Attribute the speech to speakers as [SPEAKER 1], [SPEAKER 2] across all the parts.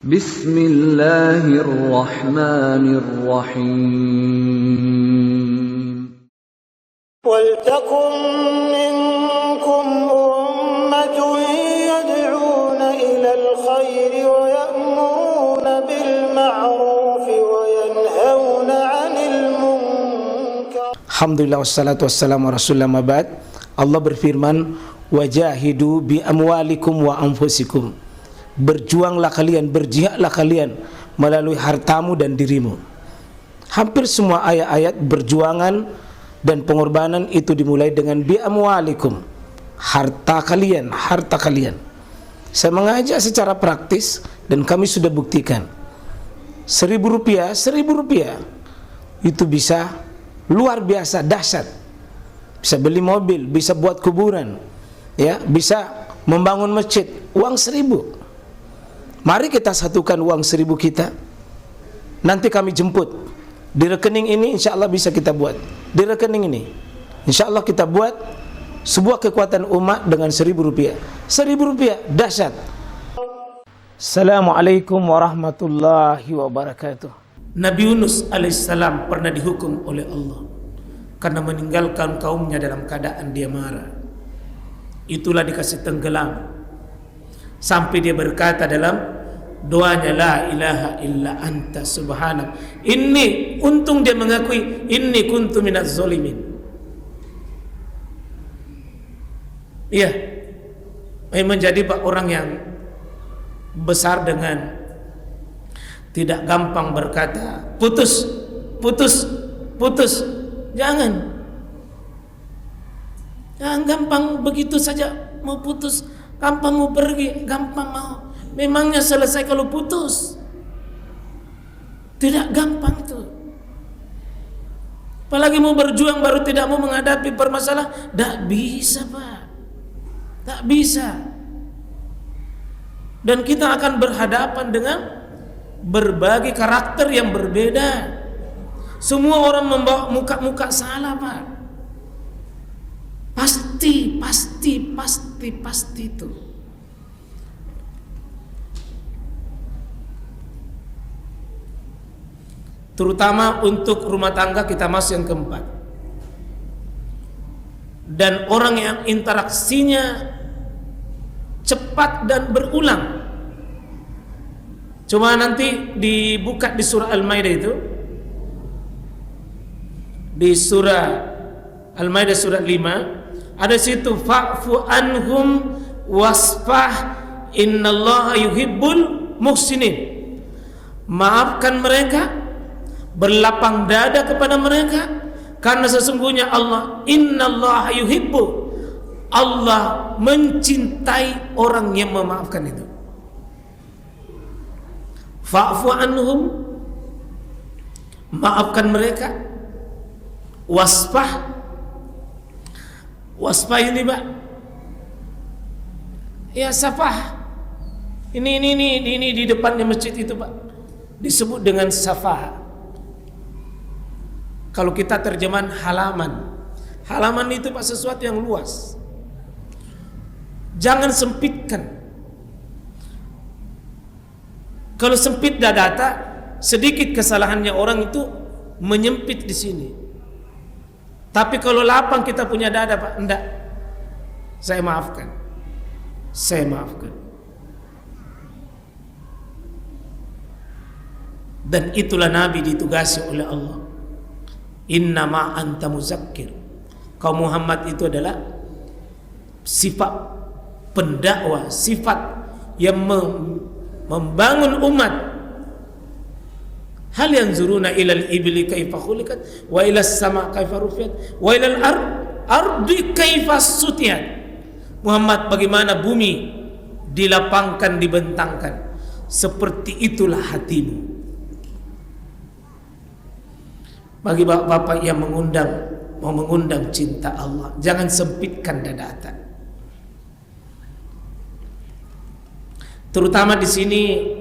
[SPEAKER 1] Bismillahirrahmanirrahim.
[SPEAKER 2] وَلْتَكُنْ مِنْكُمْ أُمَّةٌ يَدْعُونَ إِلَى الْخَيْرِ وَيَأْمُرُونَ بِالْمَعْرُوفِ وَيَنْهَوْنَ عَنِ الْمُنْكَرِ.
[SPEAKER 3] Alhamdulillah wassalatu wassalamu ala rasulillah mabad. Allah berfirman, wajahidu bi amwalikum wa anfusikum. Berjuanglah kalian, berjihadlah kalian melalui hartamu dan dirimu. Hampir semua ayat-ayat berjuangan dan pengorbanan itu dimulai dengan bi amwalikum, harta kalian, harta kalian. Saya mengajak secara praktis dan kami sudah buktikan. Rp1.000 itu bisa luar biasa dahsyat. Bisa beli mobil, bisa buat kuburan, ya, bisa membangun masjid. Uang 1.000. Mari kita satukan uang 1.000 kita. Nanti kami jemput di rekening ini, insya Allah bisa kita buat. Di rekening ini, insya Allah kita buat sebuah kekuatan umat dengan Rp1.000. Rp1.000 dahsyat. Assalamualaikum warahmatullahi wabarakatuh. Nabi Yunus alaihissalam pernah dihukum oleh Allah karena meninggalkan kaumnya dalam keadaan dia marah. Itulah dikasih tenggelam sampai dia berkata dalam doanya, la ilaha illa anta subhanak inni, untung dia mengakui inni kuntu minaz zalimin. Iya, menjadi orang yang besar dengan tidak gampang berkata putus, putus, putus. Jangan gampang begitu saja mau putus, gampang mau pergi, gampang mau. Memangnya selesai kalau putus? Tidak gampang itu. Apalagi mau berjuang baru tidak mau menghadapi permasalahan. Tak bisa, Pak. Tak bisa. Dan kita akan berhadapan dengan berbagai karakter yang berbeda. Semua orang membawa muka-muka salah, Pak. Pasti itu. Terutama untuk rumah tangga kita masuk yang keempat. Dan orang yang interaksinya cepat dan berulang. Cuma nanti dibuka di surah Al-Maidah itu. Di surah Al-Maidah surat 5 ada situ fa'fu anhum wasfah innallaha yuhibbul muhsinin. Maafkan mereka, berlapang dada kepada mereka, karena sesungguhnya Allah innallaha yuhibbu, Allah mencintai orang yang memaafkan itu. Fa'fu anhum, maafkan mereka. Wasfah ini, Pak, ya safah. Ini di depannya masjid itu, Pak, disebut dengan safah. Kalau kita terjemahan halaman itu, Pak, sesuatu yang luas. Jangan sempitkan. Kalau sempit data, sedikit kesalahannya orang itu menyempit di sini. Tapi kalau lapang kita punya dada, Pak, enggak. Saya maafkan. Dan itulah Nabi ditugasi oleh Allah. Innama anta muzakkir. Kau Muhammad itu adalah sifat pendakwah, sifat yang membangun umat. Hal yanzuruna ilal ibli kaifa khuliqat wa ilas sama kaifa rufiat wa ilal ardi kaifa sutiat. Muhammad, bagaimana bumi dilapangkan, dibentangkan, seperti itulah hatimu. Bagi bapak-bapak yang mau mengundang cinta Allah, jangan sempitkan dada. Terutama di sini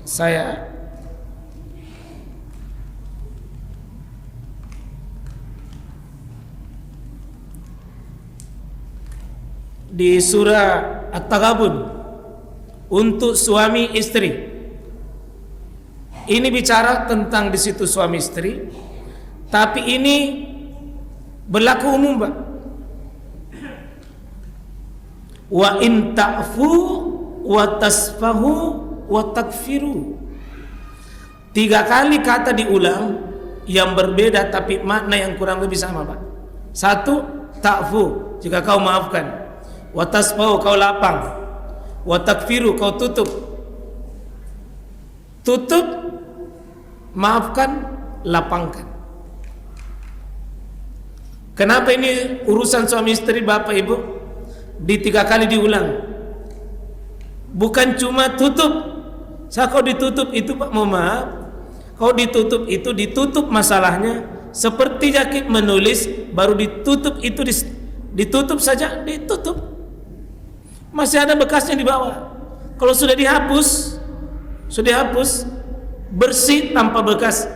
[SPEAKER 3] saya di surah At-Taghabun untuk suami istri. Ini bicara tentang di situ suami istri, tapi ini berlaku umum, Pak. Wa in ta'fu wa tasfahu wa takfiru. 3 kali kata diulang yang berbeda tapi makna yang kurang lebih sama, Pak. 1, ta'fu, jika kau maafkan. Wa tasfahu, kau lapang. Wa takfiru, kau tutup. Tutup, maafkan, lapangkan. Kenapa ini urusan suami istri, Bapak Ibu? Di 3 kali diulang. Bukan cuma tutup. Saya kau ditutup itu, Pak, mohon maaf, kau ditutup itu, ditutup masalahnya. Seperti Jakib menulis, baru ditutup itu, ditutup saja, ditutup. Masih ada bekasnya di bawah. Kalau sudah dihapus, bersih tanpa bekas,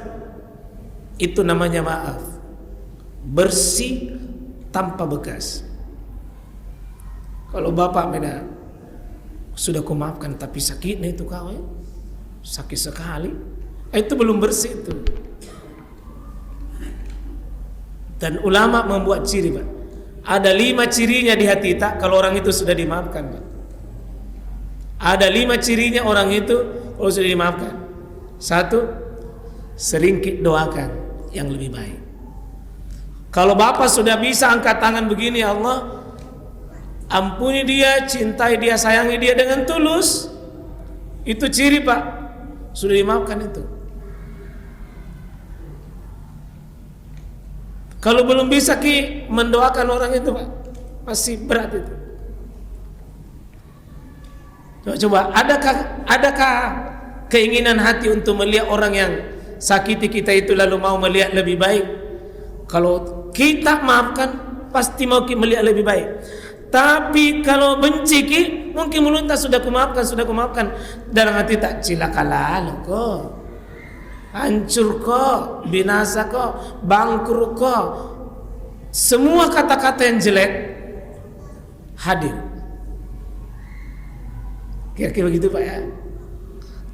[SPEAKER 3] itu namanya maaf. Bersih tanpa bekas. Kalau bapak beda, sudah ku maafkan tapi sakitnya itu kau ya, sakit sekali, itu belum bersih itu. Dan ulama membuat ciri, Pak. Ada 5 cirinya di hati tak kalau orang itu sudah dimaafkan, Pak. Ada 5 cirinya orang itu kalau sudah dimaafkan. 1, sering doakan yang lebih baik. Kalau bapak sudah bisa angkat tangan begini, ya Allah, ampuni dia, cintai dia, sayangi dia dengan tulus, itu ciri, Pak, sudah dimaafkan itu. Kalau belum bisa mendoakan orang itu, Pak, masih berat itu. Coba, adakah keinginan hati untuk melihat orang yang sakiti kita itu lalu mau melihat lebih baik? Kalau kita maafkan, pasti mau melihat lebih baik. Tapi kalau benci mungkin mulutnya sudah kumaafkan, dalam hati tak, cilakalah lo kok, hancur kok, binasa kok, bangkrut kok. Semua kata-kata yang jelek hadir. Kira-kira begitu, Pak, ya.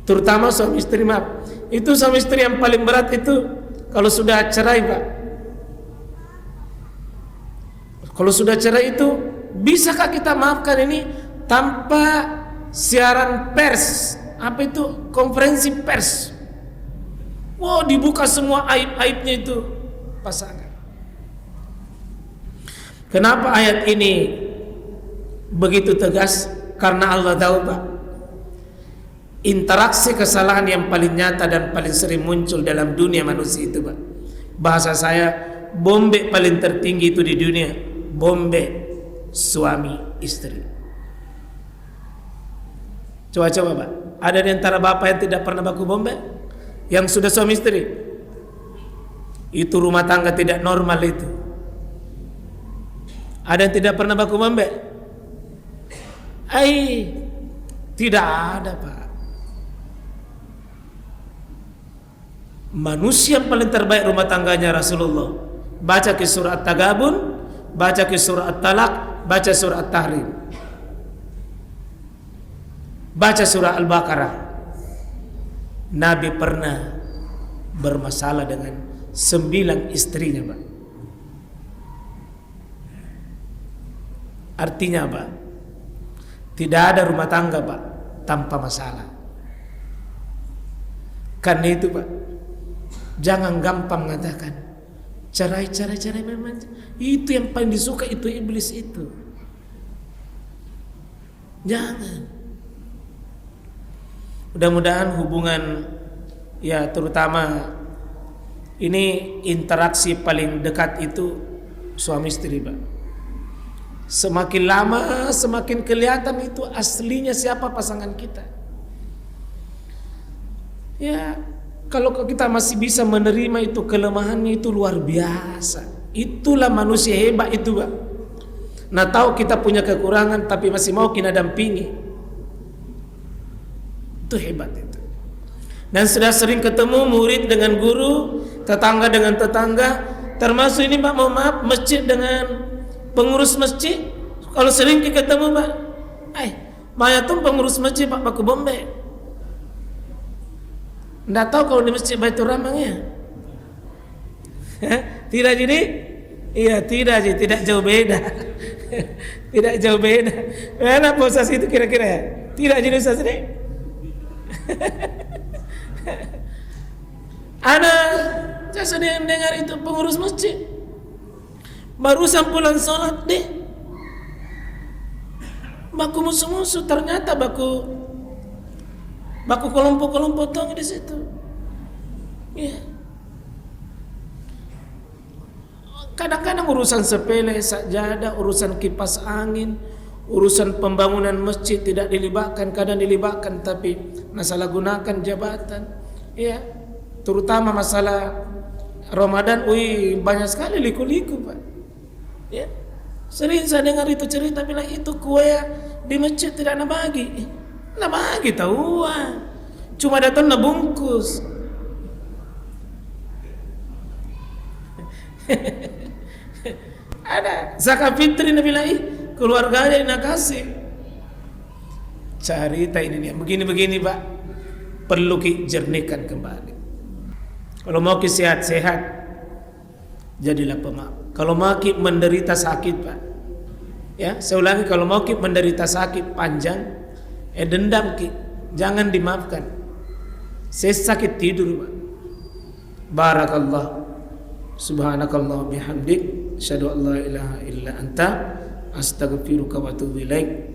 [SPEAKER 3] Terutama suami istri, maaf. Itu suami istri yang paling berat itu kalau sudah cerai, Pak. Kalau sudah cerai itu, bisakah kita maafkan ini tanpa siaran pers? Apa itu? Konferensi pers. Wow, dibuka semua aib-aibnya itu pasangan. Kenapa ayat ini begitu tegas? Karena Allah tahu, Pak, interaksi kesalahan yang paling nyata dan paling sering muncul dalam dunia manusia itu, Pak. Bahasa saya, bombe paling tertinggi itu di dunia, bombe suami istri. Coba-coba, Pak, ada di antara bapak yang tidak pernah baku bombe? Yang sudah suami istri? Itu rumah tangga tidak normal itu. Ada yang tidak pernah baku bombe? Tidak ada, Pak. Manusia yang paling terbaik rumah tangganya Rasulullah. Baca ke surah At-Tagabun, baca ke surah At-Talaq, baca surah At-Tahrim, baca surah Al-Baqarah. Nabi pernah bermasalah dengan 9 istrinya, Pak. Artinya apa? Tidak ada rumah tangga, Pak, tanpa masalah. Karena itu, Pak, jangan gampang mengatakan cerai memang itu yang paling disuka, itu iblis itu. Jangan. Mudah-mudahan hubungan, ya terutama ini interaksi paling dekat itu suami istri, Pak. Semakin lama semakin kelihatan itu aslinya siapa pasangan kita. Ya, kalau kita masih bisa menerima itu kelemahannya, itu luar biasa. Itulah manusia hebat itu, Pak. Nah, tahu kita punya kekurangan tapi masih mau kita dampingi. Itu hebat itu. Dan sudah sering ketemu murid dengan guru, tetangga dengan tetangga, termasuk ini, Pak, mohon maaf, masjid dengan pengurus masjid. Kalau sering ketemu, Pak, Mayatum pengurus masjid Pak Baku Bombe. Nggak tahu kalau di masjid Baitur Rahman ya. Tidak jadi? Iya tidak jadi, tidak jauh beda. Tidak jauh beda. Mana Ustaz itu kira-kira ya? Tidak jadi Ustaz ini? Ada saya sedang dengar itu pengurus masjid barusan pulang sholat deh, baku musuh-musuh, ternyata baku kelompok-kelompok tong di situ. Ya. Kadang-kadang urusan sepele sajadah, urusan kipas angin, urusan pembangunan masjid tidak dilibatkan, kadang dilibatkan tapi masalah gunakan jabatan. Ya, terutama masalah Ramadan, banyak sekali liku-liku Pak. Ya, sering saya dengar itu cerita bilang itu kue di masjid tidak nak bagi tahu, cuma datang nak bungkus. Ada zakat fitri Nabi lagi keluarganya yang nak kasih. Cerita ini nih begini Pak, perlu jernihkan kembali. Kalau mau sehat-sehat, jadilah pemaaf. Kalau mau menderita sakit Pak, ya saya ulangi, kalau mau menderita sakit panjang, dendam jangan dimaafkan. Saya sakit tidur Pak. Barakallah. Subhanakallah bihamdik, asyhadu an la ilaha illa anta, astaghfiruka wa atubu ilaik.